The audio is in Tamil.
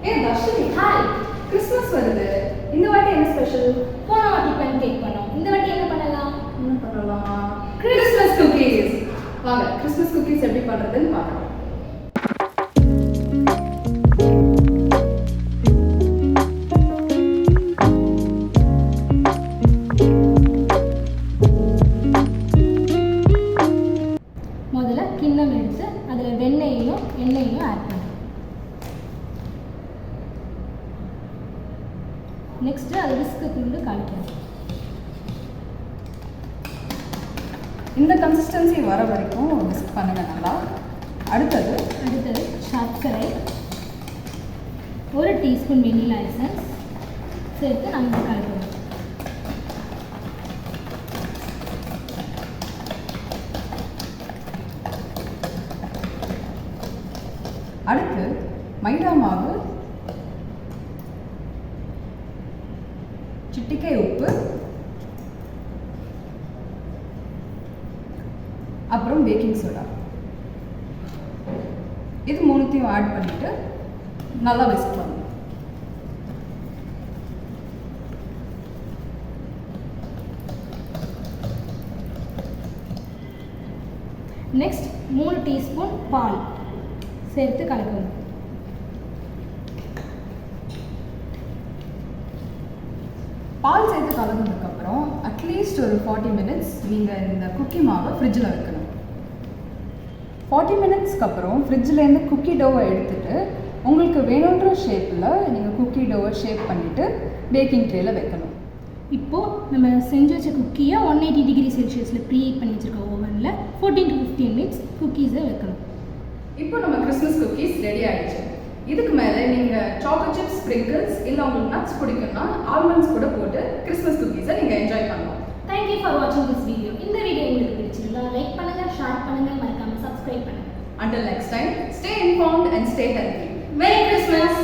Hey Darshni, Hi. Christmas வருது. இந்த வாட்டி என்ன ஸ்பெஷல்? போன வாட்டி பன் கேக் பண்ணோம். இந்த வாட்டி என்ன பண்ணலாம்? Christmas cookies. வாங்க Christmas cookies எப்படி பண்றதுன்னு பார்க்கலாம். முதல்ல கிண்ணம் எடுத்து அதில் வெண்ணெயையும் எண்ணெயையும் ஆட் பண்ணணும். நெக்ஸ்ட்டு அது விஸ்க்கு கொண்டு கலக்கணும். இந்த கன்சிஸ்டன்சி வர வரைக்கும் விஸ்க் பண்ணுங்க நல்லா. அடுத்தது சர்க்கரை, 1 டீஸ்பூன் வெனிலா எசன்ஸ் சேர்த்து நம்ம கலக்கணும். அடுத்து மைதா மாவு, சிட்டிகை உப்பு, அப்புறம் பேக்கிங் சோடா, இது மூணுத்தையும் ஆட் பண்ணிட்டு நல்லா விஸ்க் பண்ணணும். நெக்ஸ்ட் 3 டீஸ்பூன் பால் சேர்த்து கலக்கணும். பால் சேர்த்து கலந்ததுக்கப்புறம் அட்லீஸ்ட் ஒரு 40 மினிட்ஸ் நீங்கள் இந்த குக்கி மாவை ஃப்ரிட்ஜில் வைக்கணும். 40 மினிட்ஸ்க்கு அப்புறம் ஃப்ரிட்ஜிலேருந்து குக்கி டோவை எடுத்துகிட்டு உங்களுக்கு வேணுன்ற ஷேப்பில் நீங்கள் குக்கி டோவை ஷேப் பண்ணிவிட்டு பேக்கிங் ட்ரேயில் வைக்கணும். இப்போது நம்ம செஞ்சு வச்ச குக்கியை 180 டிகிரி செல்சியஸில் ப்ரீஹீட் பண்ணி வச்சுருக்க ஓவனில் 14 to 15 மினிட்ஸ் குக்கீஸை வைக்கணும். இப்போ நம்ம கிறிஸ்மஸ் குக்கீஸ் ரெடி ஆகிடுச்சு. இதுக்கு மேலே நீங்கள் சாக்லேட் சிப்ஸ், ஸ்ப்ரிங்கிள்ஸ் இல்லை உங்களுக்கு நட்ஸ் பிடிக்கும்னா ஆல்மண்ட்ஸ் கூட போட்டு கிறிஸ்மஸ் குக்கீஸை நீங்கள் என்ஜாய் பண்ணலாம். தேங்க்யூ ஃபார் வாட்சிங் திஸ் வீடியோ. இந்த வீடியோ உங்களுக்கு பிடிச்சிருந்தா லைக் பண்ணுங்கள், ஷேர் பண்ணுங்கள், மறக்காமல் சப்ஸ்கிரைப் பண்ணுங்கள். Until next time, stay informed and stay healthy. Merry Christmas!